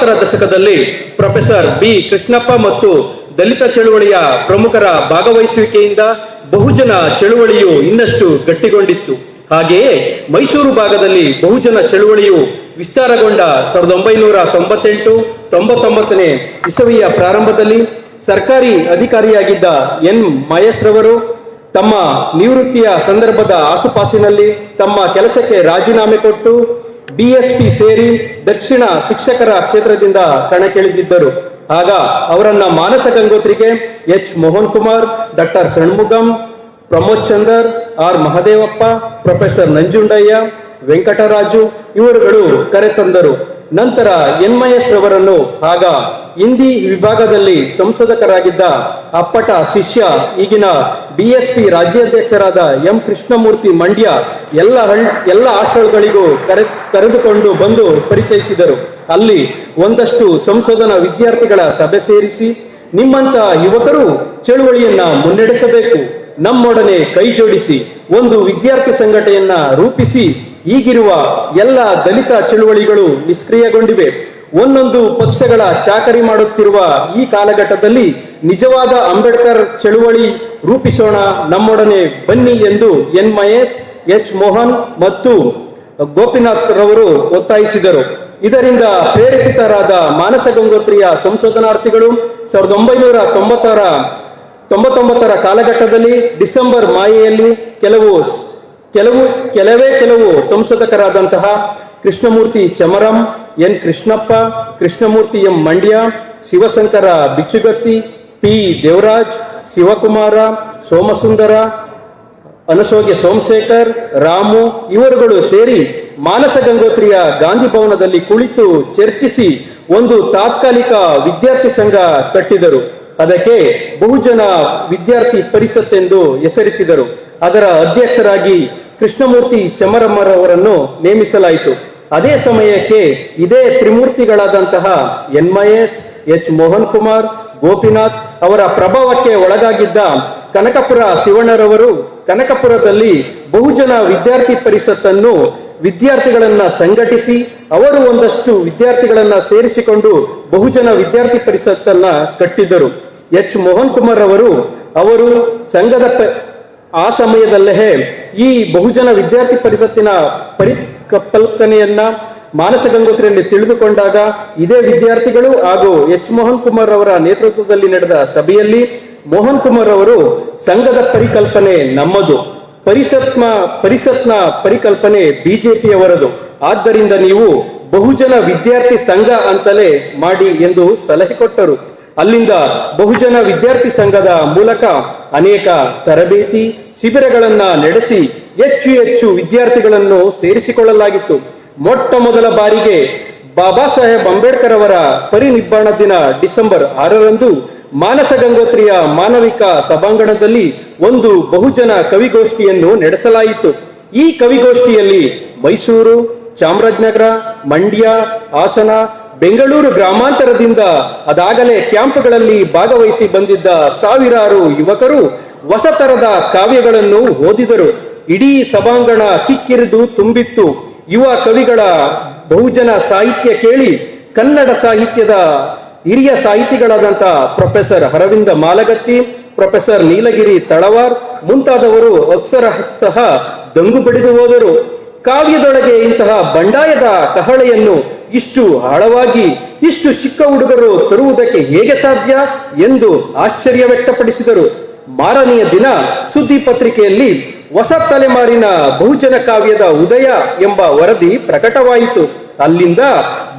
ರ ದಶಕದಲ್ಲಿ professor B Krishnappa ಮತ್ತು ದಲಿತ ಚಳುವಳಿಯ ಪ್ರಮುಖರ ಭಾಗವಹಿಸುವಿಕೆಯಿಂದ ಬಹುಜನ ಚಳುವಳಿಯು ಇನ್ನಷ್ಟು ಗಟ್ಟಿಗೊಂಡಿತ್ತು. ಹಾಗೆಯೇ ಮೈಸೂರು ಭಾಗದಲ್ಲಿ ಬಹುಜನ ಚಳುವಳಿಯು ವಿಸ್ತಾರಗೊಂಡ 1998-99ನೇ ಇಸವಿಯ ಪ್ರಾರಂಭದಲ್ಲಿ ಸರ್ಕಾರಿ ಅಧಿಕಾರಿಯಾಗಿದ್ದ ಎನ್ ಮಹೇಶ್ ರವರು ತಮ್ಮ ನಿವೃತ್ತಿಯ ಸಂದರ್ಭದ ಆಸುಪಾಸಿನಲ್ಲಿ ತಮ್ಮ ಕೆಲಸಕ್ಕೆ ರಾಜೀನಾಮೆ ಕೊಟ್ಟು ಬಿಎಸ್ಪಿ ಸೇರಿ ದಕ್ಷಿಣ ಶಿಕ್ಷಕರ ಕ್ಷೇತ್ರದಿಂದ ಕಣಕ್ಕಿಳಿದಿದ್ದರು. ಆಗ ಅವರನ್ನ ಮಾನಸ ಗಂಗೋತ್ರಿಗೆ H Mohan Kumar, doctor Shanmugam, Pramod Chandar, R Mahadevappa, professor Nanjundaiah, Venkataraju ಇವರುಗಳು ಕರೆತಂದರು. ನಂತರ ಎನ್ ಮಹೇಶ್ ರವರನ್ನು ಆಗ ಹಿಂದಿ ವಿಭಾಗದಲ್ಲಿ ಸಂಶೋಧಕರಾಗಿದ್ದ ಅಪ್ಪಟ ಶಿಷ್ಯ ಈಗಿನ ಬಿಎಸ್ಪಿ ರಾಜ್ಯಾಧ್ಯಕ್ಷರಾದ ಎಂ ಕೃಷ್ಣಮೂರ್ತಿ ಮಂಡ್ಯ ಎಲ್ಲ ಹಾಸ್ಟೆಲ್ಗಳಿಗೂ ಕರೆದುಕೊಂಡು ಬಂದು ಪರಿಚಯಿಸಿದರು. ಅಲ್ಲಿ ಒಂದಷ್ಟು ಸಂಶೋಧನಾ ವಿದ್ಯಾರ್ಥಿಗಳ ಸಭೆ ಸೇರಿಸಿ, ನಿಮ್ಮಂತ ಯುವಕರು ಚಳುವಳಿಯನ್ನ ಮುನ್ನಡೆಸಬೇಕು, ನಮ್ಮೊಡನೆ ಕೈ ಜೋಡಿಸಿ ಒಂದು ವಿದ್ಯಾರ್ಥಿ ಸಂಘಟನೆಯನ್ನ ರೂಪಿಸಿ. ಈಗಿರುವ ಎಲ್ಲ ದಲಿತ ಚಳುವಳಿಗಳು ನಿಷ್ಕ್ರಿಯಗೊಂಡಿವೆ. ಒಂದೊಂದು ಪಕ್ಷಗಳ ಚಾಕರಿ ಮಾಡುತ್ತಿರುವ ಈ ಕಾಲಘಟ್ಟದಲ್ಲಿ ನಿಜವಾದ ಅಂಬೇಡ್ಕರ್ ಚಳುವಳಿ ರೂಪಿಸೋಣ, ನಮ್ಮೊಡನೆ ಬನ್ನಿ ಎಂದು ಎನ್ ಮಹೇಶ್, ಎಚ್ ಮೋಹನ್ ಮತ್ತು ಗೋಪಿನಾಥ್ ರವರು ಒತ್ತಾಯಿಸಿದರು. ಇದರಿಂದ ಪ್ರೇರೇಪಿತರಾದ ಮಾನಸ ಗಂಗೋತ್ರಿಯ ಸಂಶೋಧನಾರ್ಥಿಗಳು 1999ರ ಕಾಲಘಟ್ಟದಲ್ಲಿ ಡಿಸೆಂಬರ್ ಮಾಹೆಯಲ್ಲಿ ಕೆಲವು ಸಂಶೋಧಕರಾದಂತಹ Krishnamurthy Chamaram, N Krishnappa, Krishnamurthy M Mandya, Shivashankara Bichchugatti, P Devaraj, Shivakumara, Somasundara, Anasoge Somashekhar, Ramu ಇವರುಗಳು ಸೇರಿ ಮಾನಸ ಗಂಗೋತ್ರಿಯ ಗಾಂಧಿ ಭವನದಲ್ಲಿ ಕುಳಿತು ಚರ್ಚಿಸಿ ಒಂದು ತಾತ್ಕಾಲಿಕ ವಿದ್ಯಾರ್ಥಿ ಸಂಘ ಕಟ್ಟಿದರು. ಅದಕ್ಕೆ ಬಹುಜನ ವಿದ್ಯಾರ್ಥಿ ಪರಿಷತ್ ಎಂದು ಹೆಸರಿಸಿದರು. ಅದರ ಅಧ್ಯಕ್ಷರಾಗಿ ಕೃಷ್ಣಮೂರ್ತಿ ಚಮರಮ್ಮರವರನ್ನು ನೇಮಿಸಲಾಯಿತು. ಅದೇ ಸಮಯಕ್ಕೆ ಇದೇ ತ್ರಿಮೂರ್ತಿಗಳಾದಂತಹ ಎನ್ ಮಹೇಶ್, ಎಚ್ ಮೋಹನ್ ಕುಮಾರ್, ಗೋಪಿನಾಥ್ ಅವರ ಪ್ರಭಾವಕ್ಕೆ ಒಳಗಾಗಿದ್ದ ಕನಕಪುರ ಶಿವಣ್ಣರವರು ಕನಕಪುರದಲ್ಲಿ ಬಹುಜನ ವಿದ್ಯಾರ್ಥಿ ಪರಿಷತ್ತನ್ನು ವಿದ್ಯಾರ್ಥಿಗಳನ್ನ ಸಂಘಟಿಸಿ ಅವರು ಒಂದಷ್ಟು ವಿದ್ಯಾರ್ಥಿಗಳನ್ನ ಸೇರಿಸಿಕೊಂಡು ಬಹುಜನ ವಿದ್ಯಾರ್ಥಿ ಪರಿಷತ್ತನ್ನ ಕಟ್ಟಿದರು. ಎಚ್ ಮೋಹನ್ ಕುಮಾರ್ ಅವರು ಸಂಘದ ಆ ಸಮಯದಲ್ಲೇ ಈ ಬಹುಜನ ವಿದ್ಯಾರ್ಥಿ ಪರಿಷತ್ತಿನ ಪರಿಕಲ್ಪನೆಯನ್ನ ಮಾನಸ ಗಂಗೋತ್ರಿಯಲ್ಲಿ ತಿಳಿದುಕೊಂಡಾಗ ಇದೇ ವಿದ್ಯಾರ್ಥಿಗಳು ಹಾಗೂ ಎಚ್ ಮೋಹನ್ ಕುಮಾರ್ ಅವರ ನೇತೃತ್ವದಲ್ಲಿ ನಡೆದ ಸಭೆಯಲ್ಲಿ ಮೋಹನ್ ಕುಮಾರ್ ಅವರು ಸಂಘದ ಪರಿಕಲ್ಪನೆ ನಮ್ಮದು, ಪರಿಷತ್ನ ಪರಿಕಲ್ಪನೆ ಬಿಜೆಪಿಯವರದು, ಆದ್ದರಿಂದ ನೀವು ಬಹುಜನ ವಿದ್ಯಾರ್ಥಿ ಸಂಘ ಅಂತಲೇ ಮಾಡಿ ಎಂದು ಸಲಹೆ ಕೊಟ್ಟರು. ಅಲ್ಲಿಂದ ಬಹುಜನ ವಿದ್ಯಾರ್ಥಿ ಸಂಘದ ಮೂಲಕ ಅನೇಕ ತರಬೇತಿ ಶಿಬಿರಗಳನ್ನ ನಡೆಸಿ ಹೆಚ್ಚು ವಿದ್ಯಾರ್ಥಿಗಳನ್ನು ಸೇರಿಸಿಕೊಳ್ಳಲಾಗಿತ್ತು. ಮೊಟ್ಟ ಮೊದಲ ಬಾರಿಗೆ ಬಾಬಾ ಸಾಹೇಬ್ ಅಂಬೇಡ್ಕರ್ ಅವರ ಪರಿನಿಬ್ಬಾಣ ದಿನ ಡಿಸೆಂಬರ್ 6ರಂದು ಮಾನಸ ಗಂಗೋತ್ರಿಯ ಮಾನವಿಕ ಸಭಾಂಗಣದಲ್ಲಿ ಒಂದು ಬಹುಜನ ಕವಿಗೋಷ್ಠಿಯನ್ನು ನಡೆಸಲಾಯಿತು. ಈ ಕವಿಗೋಷ್ಠಿಯಲ್ಲಿ ಮೈಸೂರು, ಚಾಮರಾಜನಗರ, ಮಂಡ್ಯ, ಹಾಸನ, ಬೆಂಗಳೂರು ಗ್ರಾಮಾಂತರದಿಂದ ಅದಾಗಲೇ ಕ್ಯಾಂಪ್ಗಳಲ್ಲಿ ಭಾಗವಹಿಸಿ ಬಂದಿದ್ದ ಸಾವಿರಾರು ಯುವಕರು ಹೊಸ ತರದ ಕಾವ್ಯಗಳನ್ನು ಓದಿದರು. ಇಡೀ ಸಭಾಂಗಣ ಕಿಕ್ಕಿರಿದು ತುಂಬಿತ್ತು. ಯುವ ಕವಿಗಳ ಬಹುಜನ ಸಾಹಿತ್ಯ ಕೇಳಿ ಕನ್ನಡ ಸಾಹಿತ್ಯದ ಹಿರಿಯ ಸಾಹಿತಿಗಳಾದಂಥ ಪ್ರೊಫೆಸರ್ ಅರವಿಂದ ಮಾಲಗತ್ತಿ, ಪ್ರೊಫೆಸರ್ ನೀಲಗಿರಿ ತಳವಾರ್ ಮುಂತಾದವರು ಅಕ್ಷರಶಃ ದಂಗು ಬಡಿದು ಹೋದರು. ಕಾವ್ಯದೊಳಗೆ ಇಂತಹ ಬಂಡಾಯದ ಕಹಳೆಯನ್ನು ಇಷ್ಟು ಆಳವಾಗಿ ಇಷ್ಟು ಚಿಕ್ಕ ಹುಡುಗರು ತರುವುದಕ್ಕೆ ಹೇಗೆ ಸಾಧ್ಯ ಎಂದು ಆಶ್ಚರ್ಯ ವ್ಯಕ್ತಪಡಿಸಿದರು. ಮಾರನೆಯ ದಿನ ಸುದ್ದಿ ಪತ್ರಿಕೆಯಲ್ಲಿ ಹೊಸ ತಲೆಮಾರಿನ ಬಹುಜನ ಕಾವ್ಯದ ಉದಯ ಎಂಬ ವರದಿ ಪ್ರಕಟವಾಯಿತು. ಅಲ್ಲಿಂದ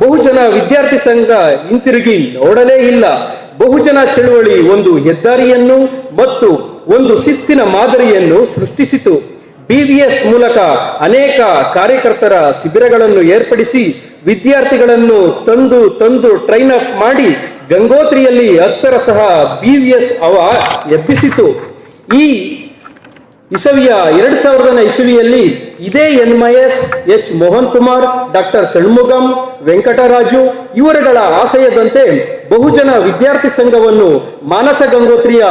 ಬಹುಜನ ವಿದ್ಯಾರ್ಥಿ ಸಂಘ ಹಿಂತಿರುಗಿ ನೋಡಲೇ ಇಲ್ಲ. ಬಹುಜನ ಚಳುವಳಿ ಒಂದು ಹೆದ್ದಾರಿಯನ್ನು ಮತ್ತು ಒಂದು ಶಿಸ್ತಿನ ಮಾದರಿಯನ್ನು ಸೃಷ್ಟಿಸಿತು. ಬಿವಿಎಸ್ ಮೂಲಕ ಅನೇಕ ಕಾರ್ಯಕರ್ತರ ಶಿಬಿರಗಳನ್ನು ಏರ್ಪಡಿಸಿ ವಿದ್ಯಾರ್ಥಿಗಳನ್ನು ತಂದು ಟ್ರೈನ್ ಅಪ್ ಮಾಡಿ ಗಂಗೋತ್ರಿಯಲ್ಲಿ ಅಕ್ಷರಶಃ ಬಿವಿಎಸ್ ಎಬ್ಬಿಸಿತು. ಈ ಇಸವಿಯ 2000ನೇ ಇಸವಿಯಲ್ಲಿ ಇದೇ N Mahesh, H Mohan Kumar, doctor Shanmugam, Venkataraju ಇವರುಗಳ ಆಶಯದಂತೆ ಬಹುಜನ ವಿದ್ಯಾರ್ಥಿ ಸಂಘವನ್ನು ಮಾನಸ ಗಂಗೋತ್ರಿಯ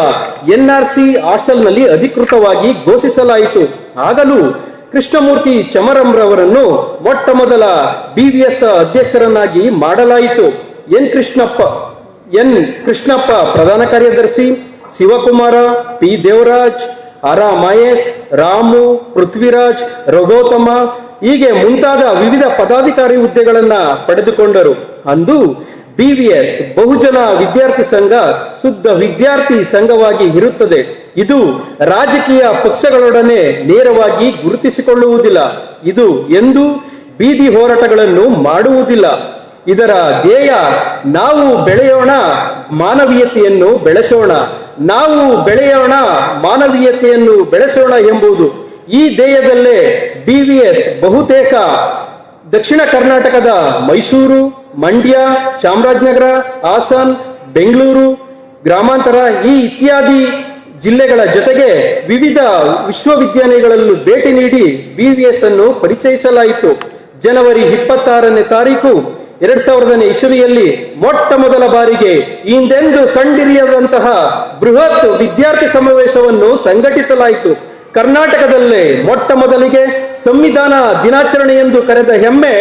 ಎನ್ಆರ್ಸಿ ಹಾಸ್ಟೆಲ್ನಲ್ಲಿ ಅಧಿಕೃತವಾಗಿ ಘೋಷಿಸಲಾಯಿತು. ಆಗಲೂ ಕೃಷ್ಣಮೂರ್ತಿ ಚಮರಂರವರನ್ನು ಮೊಟ್ಟ ಮೊದಲ ಬಿವಿಎಸ್ ಅಧ್ಯಕ್ಷರನ್ನಾಗಿ ಮಾಡಲಾಯಿತು. ಎನ್ ಕೃಷ್ಣಪ್ಪ ಪ್ರಧಾನ ಕಾರ್ಯದರ್ಶಿ, ಶಿವಕುಮಾರ, ಪಿ ದೇವರಾಜ್, ಆರ್ ಮಹೇಶ್, ರಾಮು, ಪೃಥ್ವಿರಾಜ್, ರಘೋತ್ತಮ ಹೀಗೆ ಮುಂತಾದ ವಿವಿಧ ಪದಾಧಿಕಾರಿ ಹುದ್ದೆಗಳನ್ನ ಪಡೆದುಕೊಂಡರು. ಅಂದು BVS ಬಹುಜನ ವಿದ್ಯಾರ್ಥಿ ಸಂಘ ಶುದ್ಧ ವಿದ್ಯಾರ್ಥಿ ಸಂಘವಾಗಿ ಇರುತ್ತದೆ. ಇದು ರಾಜಕೀಯ ಪಕ್ಷಗಳೊಡನೆ ನೇರವಾಗಿ ಗುರುತಿಸಿಕೊಳ್ಳುವುದಿಲ್ಲ. ಇದು ಎಂದು ಬೀದಿ ಹೋರಾಟಗಳನ್ನು ಮಾಡುವುದಿಲ್ಲ. ಇದರ ಧ್ಯೇಯ ನಾವು ಬೆಳೆಯೋಣ, ಮಾನವೀಯತೆಯನ್ನು ಬೆಳೆಸೋಣ, ನಾವು ಬೆಳೆಯೋಣ, ಮಾನವೀಯತೆಯನ್ನು ಬೆಳೆಸೋಣ ಎಂಬುದು. ಈ ಧ್ಯೇಯದಲ್ಲೇ BVS ಬಹುತೇಕ ದಕ್ಷಿಣ ಕರ್ನಾಟಕದ ಮೈಸೂರು, ಮಂಡ್ಯ, ಚಾಮರಾಜನಗರ, ಹಾಸನ್, ಬೆಂಗಳೂರು ಗ್ರಾಮಾಂತರ ಈ ಇತ್ಯಾದಿ ಜಿಲ್ಲೆಗಳ ಜೊತೆಗೆ ವಿವಿಧ ವಿಶ್ವವಿದ್ಯಾಲಯಗಳಲ್ಲೂ ಭೇಟಿ ನೀಡಿ BVS ಅನ್ನು ಪರಿಚಯಿಸಲಾಯಿತು. ಜನವರಿ 26ನೇ ತಾರೀಕು 2000ನೇ ಇಸವಿಯಲ್ಲಿ ಮೊಟ್ಟ ಮೊದಲ ಬಾರಿಗೆ ಹಿಂದೆಂದು ಕಂಡಿರಿಯದಂತಹ ಬೃಹತ್ ವಿದ್ಯಾರ್ಥಿ ಸಮಾವೇಶವನ್ನು ಸಂಘಟಿಸಲಾಯಿತು. ಕರ್ನಾಟಕದಲ್ಲೇ ಮೊಟ್ಟ ಮೊದಲಿಗೆ ಸಂವಿಧಾನ ದಿನಾಚರಣೆ ಎಂದು ಕರೆದ ಹೆಮ್ಮೆ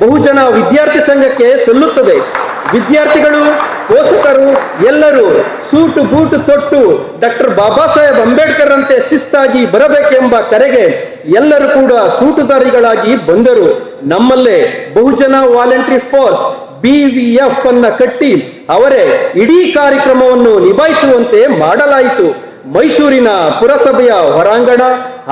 ಬಹುಜನ ವಿದ್ಯಾರ್ಥಿ ಸಂಘಕ್ಕೆ ಸಲ್ಲುತ್ತದೆ. ವಿದ್ಯಾರ್ಥಿಗಳು, ಪೋಷಕರು ಎಲ್ಲರೂ ಸೂಟು ಬೂಟು ತೊಟ್ಟು ಡಾಕ್ಟರ್ ಬಾಬಾ ಸಾಹೇಬ್ ಅಂಬೇಡ್ಕರ್ ಅಂತೆ ಶಿಸ್ತಾಗಿ ಬರಬೇಕೆಂಬ ಕರೆಗೆ ಎಲ್ಲರೂ ಕೂಡ ಸೂಟುದಾರಿಗಳಾಗಿ ಬಂದರು. ನಮ್ಮಲ್ಲೇ ಬಹುಜನ ವಾಲಂಟರಿ ಫೋರ್ಸ್ BVF ಅನ್ನ ಕಟ್ಟಿ ಅವರೇ ಇಡೀ ಕಾರ್ಯಕ್ರಮವನ್ನು ನಿಭಾಯಿಸುವಂತೆ ಮಾಡಲಾಯಿತು. ಮೈಸೂರಿನ ಪುರಸಭೆಯ ಹೊರಾಂಗಣ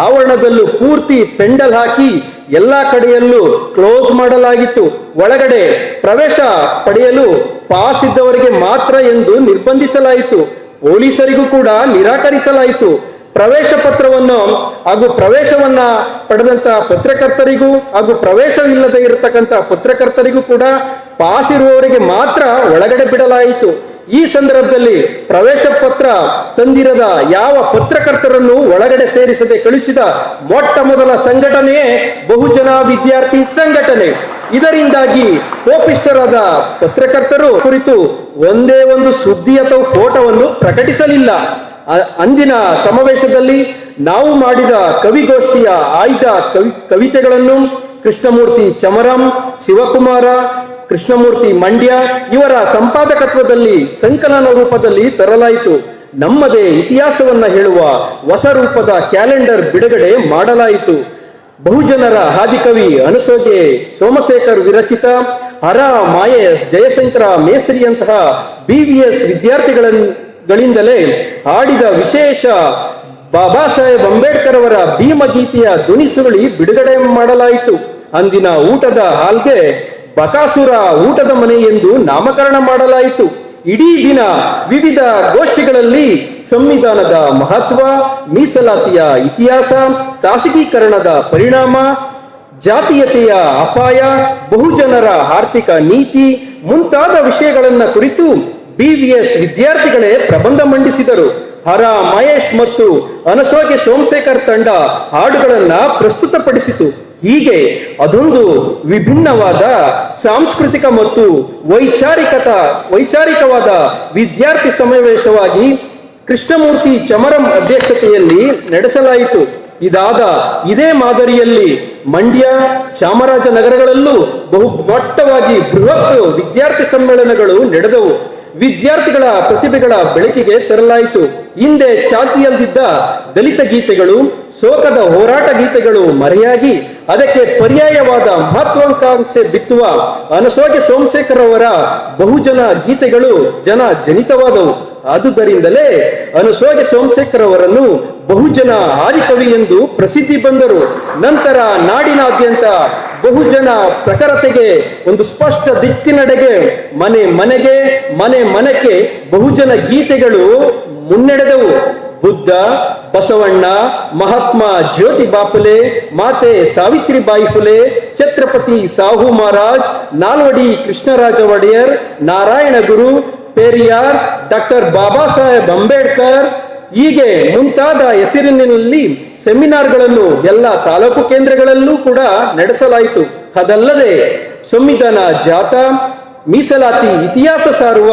ಆವರಣದಲ್ಲೂ ಪೂರ್ತಿ ಪೆಂಡಲ್ ಹಾಕಿ ಎಲ್ಲಾ ಕಡೆಯಲ್ಲೂ ಕ್ಲೋಸ್ ಮಾಡಲಾಗಿತ್ತು. ಒಳಗಡೆ ಪ್ರವೇಶ ಪಡೆಯಲು ಪಾಸ್ ಇದ್ದವರಿಗೆ ಮಾತ್ರ ಎಂದು ನಿರ್ಬಂಧಿಸಲಾಯಿತು. ಪೊಲೀಸರಿಗೂ ಕೂಡ ನಿರಾಕರಿಸಲಾಯಿತು. ಪ್ರವೇಶ ಪತ್ರವನ್ನು ಹಾಗೂ ಪ್ರವೇಶವನ್ನ ಪಡೆದಂತಹ ಪತ್ರಕರ್ತರಿಗೂ ಹಾಗೂ ಪ್ರವೇಶವಿಲ್ಲದೆ ಇರತಕ್ಕಂಥ ಪತ್ರಕರ್ತರಿಗೂ ಕೂಡ ಪಾಸ್ ಇರುವವರಿಗೆ ಮಾತ್ರ ಒಳಗಡೆ ಬಿಡಲಾಯಿತು. ಈ ಸಂದರ್ಭದಲ್ಲಿ ಪ್ರವೇಶ ಪತ್ರ ತಂದಿರದ ಯಾವ ಪತ್ರಕರ್ತರನ್ನು ಒಳಗಡೆ ಸೇರಿಸದೆ ಕಳಿಸಿದ ಮೊಟ್ಟ ಮೊದಲ ಸಂಘಟನೆಯೇ ಬಹುಜನ ವಿದ್ಯಾರ್ಥಿ ಸಂಘಟನೆ. ಇದರಿಂದಾಗಿ ಕೋಪಿಷ್ಠರಾದ ಪತ್ರಕರ್ತರು ಕುರಿತು ಒಂದೇ ಒಂದು ಸುದ್ದಿ ಅಥವಾ ಫೋಟೋವನ್ನು ಪ್ರಕಟಿಸಲಿಲ್ಲ. ಅಂದಿನ ಸಮಾವೇಶದಲ್ಲಿ ನಾವು ಮಾಡಿದ ಕವಿಗೋಷ್ಠಿಯ ಆಯ್ದ ಕವಿತೆಗಳನ್ನು ಕೃಷ್ಣಮೂರ್ತಿ ಚಮರಂ, ಶಿವಕುಮಾರ, ಕೃಷ್ಣಮೂರ್ತಿ ಮಂಡ್ಯ ಇವರ ಸಂಪಾದಕತ್ವದಲ್ಲಿ ಸಂಕಲನ ರೂಪದಲ್ಲಿ ತರಲಾಯಿತು. ನಮ್ಮದೇ ಇತಿಹಾಸವನ್ನ ಹೇಳುವ ಹೊಸ ರೂಪದ ಕ್ಯಾಲೆಂಡರ್ ಬಿಡುಗಡೆ ಮಾಡಲಾಯಿತು. ಬಹುಜನರ ಆದಿಕವಿ ಅನಸೋಗೆ ಸೋಮಶೇಖರ್ ವಿರಚಿತ ಹರ ಮಾಯೇಶ್ ಜಯಶಂಕರ ಮೇಸ್ತ್ರಿಯಂತಹ BVS ವಿದ್ಯಾರ್ಥಿಗಳಿಂದಲೇ ಹಾಡಿದ ವಿಶೇಷ ಬಾಬಾ ಸಾಹೇಬ್ ಅಂಬೇಡ್ಕರ್ ಅವರ ಭೀಮಗೀತೆಯ ಧ್ವನಿಸುರುಳಿ ಬಿಡುಗಡೆ ಮಾಡಲಾಯಿತು. ಅಂದಿನ ಊಟದ ಹಾಲ್ಗೆ ಬಕಾಸುರ ಊಟದ ಮನೆ ಎಂದು ನಾಮಕರಣ ಮಾಡಲಾಯಿತು. ಇಡೀ ದಿನ ವಿವಿಧ ಗೋಷ್ಠಿಗಳಲ್ಲಿ ಸಂವಿಧಾನದ ಮಹತ್ವ, ಮೀಸಲಾತಿಯ ಇತಿಹಾಸ, ಖಾಸಗೀಕರಣದ ಪರಿಣಾಮ, ಜಾತೀಯತೆಯ ಅಪಾಯ, ಬಹುಜನರ ಆರ್ಥಿಕ ನೀತಿ ಮುಂತಾದ ವಿಷಯಗಳನ್ನ ಕುರಿತು BVS ವಿದ್ಯಾರ್ಥಿಗಳೇ ಪ್ರಬಂಧ ಮಂಡಿಸಿದರು. ಹರ ಮಹೇಶ್ ಮತ್ತು ಅನಸೋಗೆ ಸೋಮಶೇಖರ್ ತಂಡ ಹಾಡುಗಳನ್ನ ಪ್ರಸ್ತುತಪಡಿಸಿತು. ಹೀಗೆ ಅದೊಂದು ವಿಭಿನ್ನವಾದ ಸಾಂಸ್ಕೃತಿಕ ಮತ್ತು ವೈಚಾರಿಕವಾದ ವಿದ್ಯಾರ್ಥಿ ಸಮಾವೇಶವಾಗಿ ಕೃಷ್ಣಮೂರ್ತಿ ಚಮರಂ ಅಧ್ಯಕ್ಷತೆಯಲ್ಲಿ ನಡೆಸಲಾಯಿತು. ಇದೇ ಮಾದರಿಯಲ್ಲಿ ಮಂಡ್ಯ, ಚಾಮರಾಜನಗರಗಳಲ್ಲೂ ಬಹುಮಟ್ಟವಾಗಿ ಬೃಹತ್ ವಿದ್ಯಾರ್ಥಿ ಸಮ್ಮೇಳನಗಳು ನಡೆದವು. ವಿದ್ಯಾರ್ಥಿಗಳ ಪ್ರತಿಭೆಗಳ ಬೆಳಕಿಗೆ ತರಲಾಯಿತು. ಹಿಂದೆ ಚಾಲ್ತಿಯಲ್ಲಿದ್ದ ದಲಿತ ಗೀತೆಗಳು, ಶೋಕದ ಹೋರಾಟ ಗೀತೆಗಳು ಮರೆಯಾಗಿ ಅದಕ್ಕೆ ಪರ್ಯಾಯವಾದ ಮಹತ್ವಾಕಾಂಕ್ಷೆ ಬಿತ್ತುವ ಅನಸೋಗೆ ಸೋಮಶೇಖರ್ ಅವರ ಬಹುಜನ ಗೀತೆಗಳು ಜನ ಜನಿತವಾದವು. ಆದುದರಿಂದಲೇ ಅನಸೋಗೆ ಸೋಮಶೇಖರ್ ಅವರನ್ನು ಬಹುಜನ ಆದಿಕವಿ ಎಂದು ಪ್ರಸಿದ್ಧಿ ಬಂದರು. ನಂತರ ನಾಡಿನಾದ್ಯಂತ ಬಹುಜನ ಪ್ರಖರತೆಗೆ ಒಂದು ಸ್ಪಷ್ಟ ದಿಕ್ಕಿನಡೆಗೆ ಮನೆ ಮನೆಗೆ ಬಹುಜನ ಗೀತೆಗಳು ಮುನ್ನಡೆದವು. ಬುದ್ಧ, ಬಸವಣ್ಣ, ಮಹಾತ್ಮ ಜ್ಯೋತಿಬಾ ಫುಲೆ, ಮಾತೆ ಸಾವಿತ್ರಿಬಾಯಿ ಫುಲೆ, ಛತ್ರಪತಿ ಸಾಹು ಮಹಾರಾಜ್, ನಾಲ್ವಡಿ ಕೃಷ್ಣರಾಜ ಒಡೆಯರ್, ನಾರಾಯಣ ಗುರು, ಪೆರಿಯಾರ್, ಡಾಕ್ಟರ್ ಬಾಬಾ ಸಾಹೇಬ್ ಅಂಬೇಡ್ಕರ್ ಹೀಗೆ ಮುಂತಾದ ಹೆಸರಿನಲ್ಲಿ ಸೆಮಿನಾರ್ಗಳನ್ನು ಎಲ್ಲ ತಾಲೂಕು ಕೇಂದ್ರಗಳಲ್ಲೂ ಕೂಡ ನಡೆಸಲಾಯಿತು. ಅದಲ್ಲದೆ ಸಂವಿಧಾನ ಜಾಥಾ, ಮೀಸಲಾತಿ ಇತಿಹಾಸ ಸಾರುವ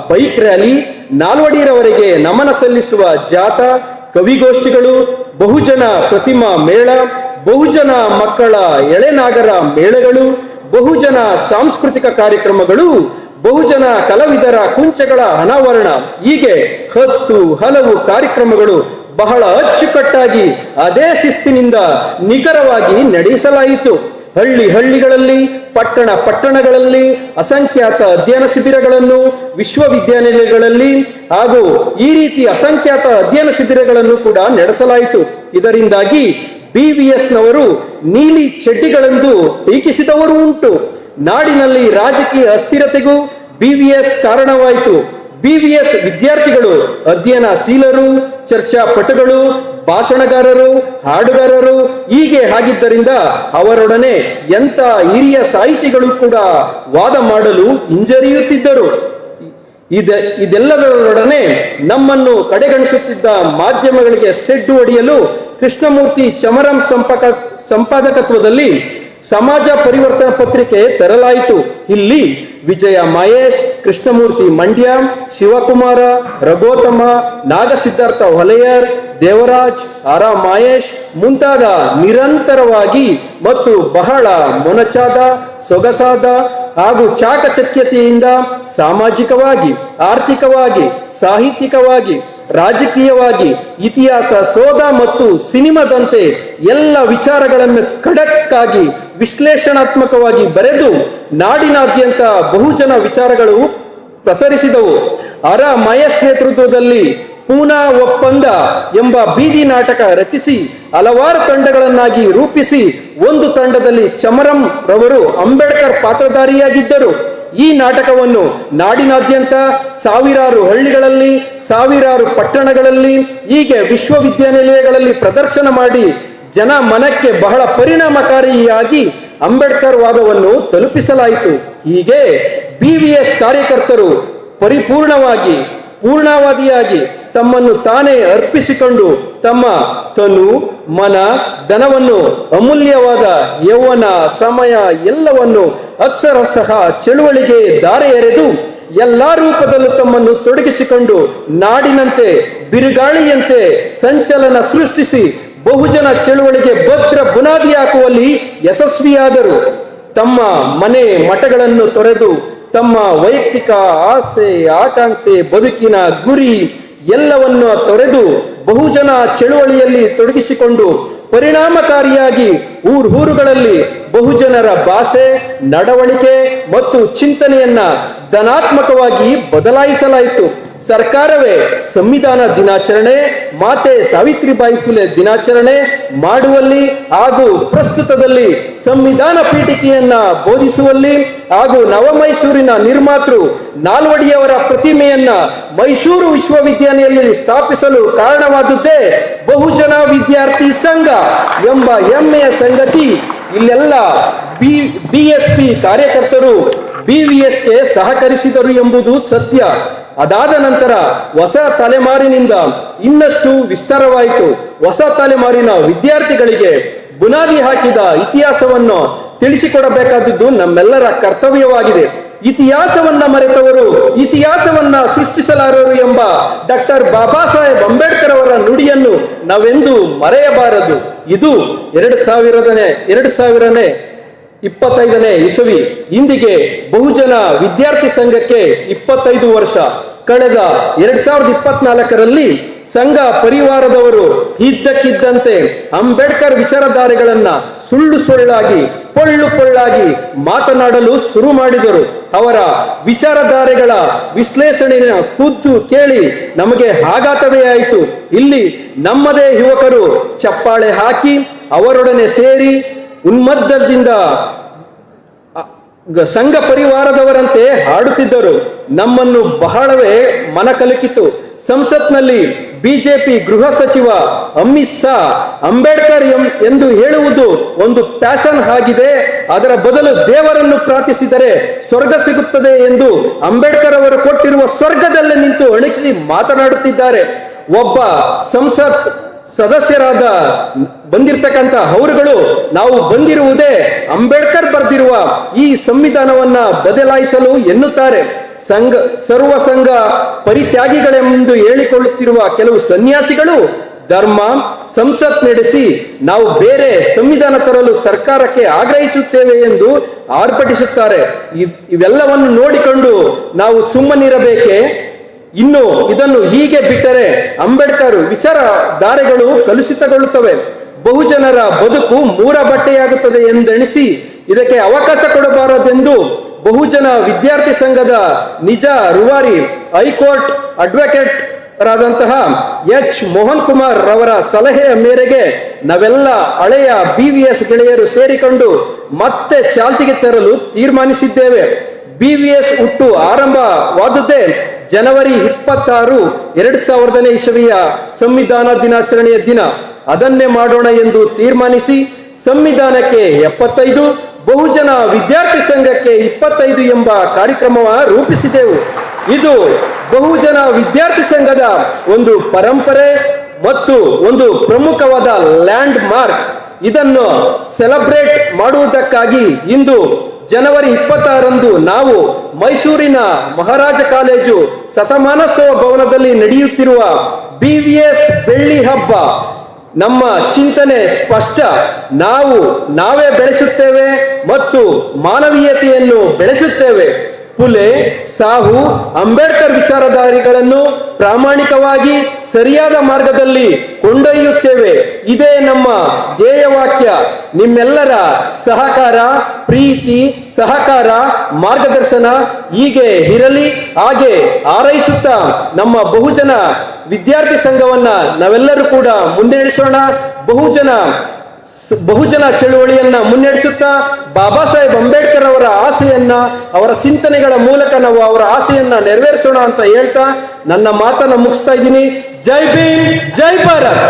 ಬೈಕ್ ರ್ಯಾಲಿ, ನಾಲ್ವಡಿರವರೆಗೆ ನಮನ ಸಲ್ಲಿಸುವ ಜಾಥಾ, ಕವಿಗೋಷ್ಠಿಗಳು, ಬಹುಜನ ಪ್ರತಿಮಾ ಮೇಳ, ಬಹುಜನ ಮಕ್ಕಳ ಎಳೆನಾಗರ ಮೇಳಗಳು, ಬಹುಜನ ಸಾಂಸ್ಕೃತಿಕ ಕಾರ್ಯಕ್ರಮಗಳು ಬಹುಜನ ಕಲಾವಿದರ ಕುಂಚಗಳ ಅನಾವರಣ, ಹೀಗೆ ಹಲವು ಕಾರ್ಯಕ್ರಮಗಳು ಬಹಳ ಅಚ್ಚುಕಟ್ಟಾಗಿ ಅದೇ ಶಿಸ್ತಿನಿಂದ ನಿಖರವಾಗಿ ನಡೆಸಲಾಯಿತು. ಹಳ್ಳಿಗಳಲ್ಲಿ, ಪಟ್ಟಣಗಳಲ್ಲಿ ಅಸಂಖ್ಯಾತ ಅಧ್ಯಯನ ಶಿಬಿರಗಳನ್ನು, ವಿಶ್ವವಿದ್ಯಾನಿಲಯಗಳಲ್ಲಿ ಹಾಗೂ ಈ ರೀತಿ ಅಸಂಖ್ಯಾತ ಅಧ್ಯಯನ ಶಿಬಿರಗಳನ್ನು ಕೂಡ ನಡೆಸಲಾಯಿತು. ಇದರಿಂದಾಗಿ BVS ನವರು ನೀಲಿ ಚಡ್ಡಿಗಳೆಂದು ಟೀಕಿಸಿದವರು ಉಂಟು. ನಾಡಿನಲ್ಲಿ ರಾಜಕೀಯ ಅಸ್ಥಿರತೆಗೂ BVS ಕಾರಣವಾಯಿತು. BVS ವಿದ್ಯಾರ್ಥಿಗಳು ಅಧ್ಯಯನಶೀಲರು, ಚರ್ಚಾಪಟುಗಳು, ಭಾಷಣಗಾರರು, ಹಾಡುಗಾರರು ಹೀಗೆ ಆಗಿದ್ದರಿಂದ ಅವರೊಡನೆ ಎಂಥ ಹಿರಿಯ ಸಾಹಿತಿಗಳು ಕೂಡ ವಾದ ಮಾಡಲು ಹಿಂಜರಿಯುತ್ತಿದ್ದರು. ಇದೆಲ್ಲದರೊಡನೆ ನಮ್ಮನ್ನು ಕಡೆಗಣಿಸುತ್ತಿದ್ದ ಮಾಧ್ಯಮಗಳಿಗೆ ಸೆಡ್ಡು ಹೊಡೆಯಲು ಕೃಷ್ಣಮೂರ್ತಿ ಚಮರಂ ಸಂಪಾದಕತ್ವದಲ್ಲಿ ಸಮಾಜ ಪರಿವರ್ತನಾ ಪತ್ರಿಕೆ ತರಲಾಯಿತು. ಇಲ್ಲಿ ವಿಜಯ ಮಹೇಶ್, ಕೃಷ್ಣಮೂರ್ತಿ ಮಂಡ್ಯ, ಶಿವಕುಮಾರ, ರಘೋತ್ತಮ, ನಾಗಸಿದ್ಧಾರ್ಥ ಹೊಲೆಯರ್, ದೇವರಾಜ್, ಆರ ಮಹೇಶ್ ಮುಂತಾದ ನಿರಂತರವಾಗಿ ಮತ್ತು ಬಹಳ ಮೊನಚಾದ, ಸೊಗಸಾದ ಹಾಗೂ ಚಾಕಚಕ್ಯತೆಯಿಂದ ಸಾಮಾಜಿಕವಾಗಿ, ಆರ್ಥಿಕವಾಗಿ, ಸಾಹಿತ್ಯಿಕವಾಗಿ, ರಾಜಕೀಯವಾಗಿ, ಇತಿಹಾಸ ಶೋಧ ಮತ್ತು ಸಿನಿಮಾದಂತೆ ಎಲ್ಲ ವಿಚಾರಗಳನ್ನು ಖಡಕ್ಕಾಗಿ ವಿಶ್ಲೇಷಣಾತ್ಮಕವಾಗಿ ಬರೆದು ನಾಡಿನಾದ್ಯಂತ ಬಹುಜನ ವಿಚಾರಗಳು ಪ್ರಸರಿಸಿದವು. ಆರ ಮಹೇಶ್ ನೇತೃತ್ವದಲ್ಲಿ ಪೂನಾ ಒಪ್ಪಂದ ಎಂಬ ಬೀದಿ ನಾಟಕ ರಚಿಸಿ ಹಲವಾರು ತಂಡಗಳನ್ನಾಗಿ ರೂಪಿಸಿ ಒಂದು ತಂಡದಲ್ಲಿ ಚಮರಂ ರವರು ಅಂಬೇಡ್ಕರ್ ಪಾತ್ರಧಾರಿಯಾಗಿದ್ದರು. ಈ ನಾಟಕವನ್ನು ನಾಡಿನಾದ್ಯಂತ ಸಾವಿರಾರು ಹಳ್ಳಿಗಳಲ್ಲಿ, ಸಾವಿರಾರು ಪಟ್ಟಣಗಳಲ್ಲಿ, ಹೀಗೆ ವಿಶ್ವವಿದ್ಯಾನಿಲಯಗಳಲ್ಲಿ ಪ್ರದರ್ಶನ ಮಾಡಿ ಜನ ಮನಕ್ಕೆ ಬಹಳ ಪರಿಣಾಮಕಾರಿಯಾಗಿ ಅಂಬೇಡ್ಕರ್ ವಾದವನ್ನು ತಲುಪಿಸಲಾಯಿತು. ಹೀಗೆ BVS ಕಾರ್ಯಕರ್ತರು ಪರಿಪೂರ್ಣವಾಗಿ, ಪೂರ್ಣಾವಧಿಯಾಗಿ ತಮ್ಮನ್ನು ತಾನೇ ಅರ್ಪಿಸಿಕೊಂಡು ತಮ್ಮ ತನು, ಮನ, ಧನವನ್ನು, ಅಮೂಲ್ಯವಾದ ಯೌವನ, ಸಮಯ ಎಲ್ಲವನ್ನು ಅಕ್ಷರಶಃ ಚಳುವಳಿಗೆ ದಾರೆ ಎರೆದು ಎಲ್ಲಾ ರೂಪದಲ್ಲೂ ತಮ್ಮನ್ನು ತೊಡಗಿಸಿಕೊಂಡು ನಾಡಿನಂತೆ ಬಿರುಗಾಳಿಯಂತೆ ಸಂಚಲನ ಸೃಷ್ಟಿಸಿ ಬಹುಜನ ಚಳುವಳಿಗೆ ಭದ್ರ ಬುನಾದಿ ಹಾಕುವಲ್ಲಿ ಯಶಸ್ವಿಯಾದರು. ತಮ್ಮ ಮನೆ ಮಠಗಳನ್ನು ತೊರೆದು ತಮ್ಮ ವೈಯಕ್ತಿಕ ಆಸೆ, ಆಕಾಂಕ್ಷೆ, ಬದುಕಿನ ಗುರಿ ಎಲ್ಲವನ್ನು ತೊರೆದು ಬಹುಜನ ಚಳುವಳಿಯಲ್ಲಿ ತೊಡಗಿಸಿಕೊಂಡು ಪರಿಣಾಮಕಾರಿಯಾಗಿ ಊರುಗಳಲ್ಲಿ ಬಹುಜನರ ಭಾಷೆ, ನಡವಳಿಕೆ ಮತ್ತು ಚಿಂತನೆಯನ್ನ ಧನಾತ್ಮಕವಾಗಿ ಬದಲಾಯಿಸಲಾಯಿತು. ಸರ್ಕಾರವೇ ಸಂವಿಧಾನ ದಿನಾಚರಣೆ, ಮಾತೆ ಸಾವಿತ್ರಿಬಾಯಿ ಫುಲೆ ದಿನಾಚರಣೆ ಮಾಡುವಲ್ಲಿ ಹಾಗೂ ಪ್ರಸ್ತುತದಲ್ಲಿ ಸಂವಿಧಾನ ಪೀಠಿಕೆಯನ್ನ ಬೋಧಿಸುವಲ್ಲಿ ಹಾಗೂ ನವಮೈಸೂರಿನ ನಿರ್ಮಾತೃ ನಾಲ್ವಡಿಯವರ ಪ್ರತಿಮೆಯನ್ನ ಮೈಸೂರು ವಿಶ್ವವಿದ್ಯಾನಿಲಯದಲ್ಲಿ ಸ್ಥಾಪಿಸಲು ಕಾರಣವಾದದ್ದೇ ಬಹುಜನ ವಿದ್ಯಾರ್ಥಿ ಸಂಘ ಎಂಬ ಹೆಮ್ಮೆಯ ಸಂಗತಿ. ಇಲ್ಲೆಲ್ಲ BSP ಕಾರ್ಯಕರ್ತರು BVSಗೆ ಸಹಕರಿಸಿದರು ಎಂಬುದು ಸತ್ಯ. ಅದಾದ ನಂತರ ಹೊಸ ತಲೆಮಾರಿನಿಂದ ಇನ್ನಷ್ಟು ವಿಸ್ತಾರವಾಯಿತು. ಹೊಸ ತಲೆಮಾರಿನ ವಿದ್ಯಾರ್ಥಿಗಳಿಗೆ ಬುನಾದಿ ಹಾಕಿದ ಇತಿಹಾಸವನ್ನು ತಿಳಿಸಿಕೊಡಬೇಕಾದದ್ದು ನಮ್ಮೆಲ್ಲರ ಕರ್ತವ್ಯವಾಗಿದೆ. ಇತಿಹಾಸವನ್ನ ಮರೆತವರು ಇತಿಹಾಸವನ್ನ ಸೃಷ್ಟಿಸಲಾರರು ಎಂಬ ಡಾಕ್ಟರ್ ಬಾಬಾ ಸಾಹೇಬ್ ಅಂಬೇಡ್ಕರ್ ಅವರ ನುಡಿಯನ್ನು ನಾವೆಂದು ಮರೆಯಬಾರದು. ಇದು 2025ನೇ ಇಸವಿ. ಇಂದಿಗೆ ಬಹುಜನ ವಿದ್ಯಾರ್ಥಿ ಸಂಘಕ್ಕೆ 25 ವರ್ಷ. ಕಳೆದ 2024ರಲ್ಲಿ ಸಂಘ ಪರಿವಾರದವರು ಇದ್ದಕ್ಕಿದ್ದಂತೆ ಅಂಬೇಡ್ಕರ್ ವಿಚಾರಧಾರೆಗಳನ್ನ ಸುಳ್ಳಾಗಿ ಪೊಳ್ಳಾಗಿ ಮಾತನಾಡಲು ಶುರು ಮಾಡಿದರು. ಅವರ ವಿಚಾರಧಾರೆಗಳ ವಿಶ್ಲೇಷಣೆಯ ಖುದ್ದು ಕೇಳಿ ನಮಗೆ ಆಘಾತವೇ ಆಯಿತು. ಇಲ್ಲಿ ನಮ್ಮದೇ ಯುವಕರು ಚಪ್ಪಾಳೆ ಹಾಕಿ ಅವರೊಡನೆ ಸೇರಿ ಉನ್ಮದ್ದದಿಂದ ಸಂಘ ಪರಿವಾರದವರಂತೆ ಹಾಡುತ್ತಿದ್ದರು. ನಮ್ಮನ್ನು ಬಹಳವೇ ಮನಕಲಕಿತು. ಸಂಸತ್ನಲ್ಲಿ ಬಿಜೆಪಿ ಗೃಹ ಸಚಿವ ಅಮಿತ್ ಶಾ ಅಂಬೇಡ್ಕರ್ ಎಂದು ಹೇಳುವುದು ಒಂದು ಪ್ಯಾಷನ್ ಆಗಿದೆ, ಅದರ ಬದಲು ದೇವರನ್ನು ಪ್ರಾರ್ಥಿಸಿದರೆ ಸ್ವರ್ಗ ಸಿಗುತ್ತದೆ ಎಂದು ಅಂಬೇಡ್ಕರ್ ಅವರು ಕೊಟ್ಟಿರುವ ಸ್ವರ್ಗದಲ್ಲೇ ನಿಂತು ಅಣಗಿಸಿ ಮಾತನಾಡುತ್ತಿದ್ದಾರೆ. ಒಬ್ಬ ಸಂಸತ್ ಸದಸ್ಯರಾದ ಬಂದಿರತಕ್ಕಂತ ಅವರುಗಳು ನಾವು ಬಂದಿರುವುದೇ ಅಂಬೇಡ್ಕರ್ ಬರೆದಿರುವ ಈ ಸಂವಿಧಾನವನ್ನ ಬದಲಾಯಿಸಲು ಎನ್ನುತ್ತಾರೆ. ಸರ್ವ ಸಂಘ ಪರಿತ್ಯಾಗಿಗಳೆಂದು ಹೇಳಿಕೊಳ್ಳುತ್ತಿರುವ ಕೆಲವು ಸನ್ಯಾಸಿಗಳು ಧರ್ಮ ಸಂಸತ್ ನಡೆಸಿ ನಾವು ಬೇರೆ ಸಂವಿಧಾನ ತರಲು ಸರ್ಕಾರಕ್ಕೆ ಆಗ್ರಹಿಸುತ್ತೇವೆ ಎಂದು ಆರ್ಭಟಿಸುತ್ತಾರೆ. ಇವೆಲ್ಲವನ್ನು ನೋಡಿಕೊಂಡು ನಾವು ಸುಮ್ಮನಿರಬೇಕೆ? ಇನ್ನು ಇದನ್ನು ಹೀಗೆ ಬಿಟ್ಟರೆ ಅಂಬೇಡ್ಕರ್ ವಿಚಾರಧಾರೆಗಳು ಕಲುಷಿತಗೊಳ್ಳುತ್ತವೆ, ಬಹುಜನರ ಬದುಕು ಮೂರ ಬಟ್ಟೆಯಾಗುತ್ತದೆ ಎಂದೆಣಿಸಿ ಇದಕ್ಕೆ ಅವಕಾಶ ಕೊಡಬಾರದೆಂದು ಬಹುಜನ ವಿದ್ಯಾರ್ಥಿ ಸಂಘದ ನಿಜ ರೂವಾರಿ ಹೈಕೋರ್ಟ್ ಅಡ್ವೊಕೇಟ್ ರಾದಂತಹ ಎಚ್ ಮೋಹನ್ ಕುಮಾರ್ ರವರ ಸಲಹೆಯ ಮೇರೆಗೆ ನಾವೆಲ್ಲ ಹಳೆಯ BVS ಗೆಳೆಯರು ಸೇರಿಕೊಂಡು ಮತ್ತೆ ಚಾಲ್ತಿಗೆ ತರಲು ತೀರ್ಮಾನಿಸಿದ್ದೇವೆ. BVS ಹುಟ್ಟು ಆರಂಭವಾದದ್ದೇ ಜನವರಿ 26, 2000ನೇ ಇಸವಿಯ ಸಂವಿಧಾನ ದಿನಾಚರಣೆಯ ದಿನ. ಅದನ್ನೇ ಮಾಡೋಣ ಎಂದು ತೀರ್ಮಾನಿಸಿ ಸಂವಿಧಾನಕ್ಕೆ 75, ಬಹುಜನ ವಿದ್ಯಾರ್ಥಿ ಸಂಘಕ್ಕೆ 25 ಎಂಬ ಕಾರ್ಯಕ್ರಮ ರೂಪಿಸಿದೆವು. ಇದು ಬಹುಜನ ವಿದ್ಯಾರ್ಥಿ ಸಂಘದ ಒಂದು ಪರಂಪರೆ ಮತ್ತು ಒಂದು ಪ್ರಮುಖವಾದ ಲ್ಯಾಂಡ್ ಮಾರ್ಕ್. ಇದನ್ನು ಸೆಲೆಬ್ರೇಟ್ ಮಾಡುವುದಕ್ಕಾಗಿ ಇಂದು ಜನವರಿ 26ರಂದು ನಾವು ಮೈಸೂರಿನ ಮಹಾರಾಜ ಕಾಲೇಜು ಶತಮಾನೋತ್ಸವ ಭವನದಲ್ಲಿ ನಡೆಯುತ್ತಿರುವ BVS ಬೆಳ್ಳಿ ಹಬ್ಬ. ನಮ್ಮ ಚಿಂತನೆ ಸ್ಪಷ್ಟ, ನಾವೇ ಬೆಳೆಸುತ್ತೇವೆ ಮತ್ತು ಮಾನವೀಯತೆಯನ್ನು ಬೆಳೆಸುತ್ತೇವೆ. ಫುಲೆ, ಸಾಹು, ಅಂಬೇಡ್ಕರ್ ವಿಚಾರಧಾರೆಗಳನ್ನು ಪ್ರಾಮಾಣಿಕವಾಗಿ ಸರಿಯಾದ ಮಾರ್ಗದಲ್ಲಿ ಕೊಂಡೊಯ್ಯುತ್ತೇವೆ. ಇದೇ ನಮ್ಮ ಧ್ಯೇಯವಾಕ್ಯ. ನಿಮ್ಮೆಲ್ಲರ ಸಹಕಾರ, ಪ್ರೀತಿ, ಸಹಕಾರ, ಮಾರ್ಗದರ್ಶನ ಹೀಗೆ ಇರಲಿ. ಹಾಗೆ ಹಾರೈಸುತ್ತಾ ನಮ್ಮ ಬಹುಜನ ವಿದ್ಯಾರ್ಥಿ ಸಂಘವನ್ನ ನಾವೆಲ್ಲರೂ ಕೂಡ ಮುನ್ನಡೆಸೋಣ. ಬಹುಜನ ಚಳುವಳಿಯನ್ನ ಮುನ್ನಡೆಸುತ್ತಾ ಬಾಬಾ ಸಾಹೇಬ್ ಅಂಬೇಡ್ಕರ್ ಅವರ ಆಸೆಯನ್ನ, ಅವರ ಚಿಂತನೆಗಳ ಮೂಲಕ ನಾವು ಅವರ ಆಸೆಯನ್ನ ನೆರವೇರಿಸೋಣ ಅಂತ ಹೇಳ್ತಾ ನನ್ನ ಮಾತನ್ನ ಮುಗಿಸ್ತಾ ಇದ್ದೀನಿ. ಜೈ ಭೀಮ್, ಜೈ ಭಾರತ್.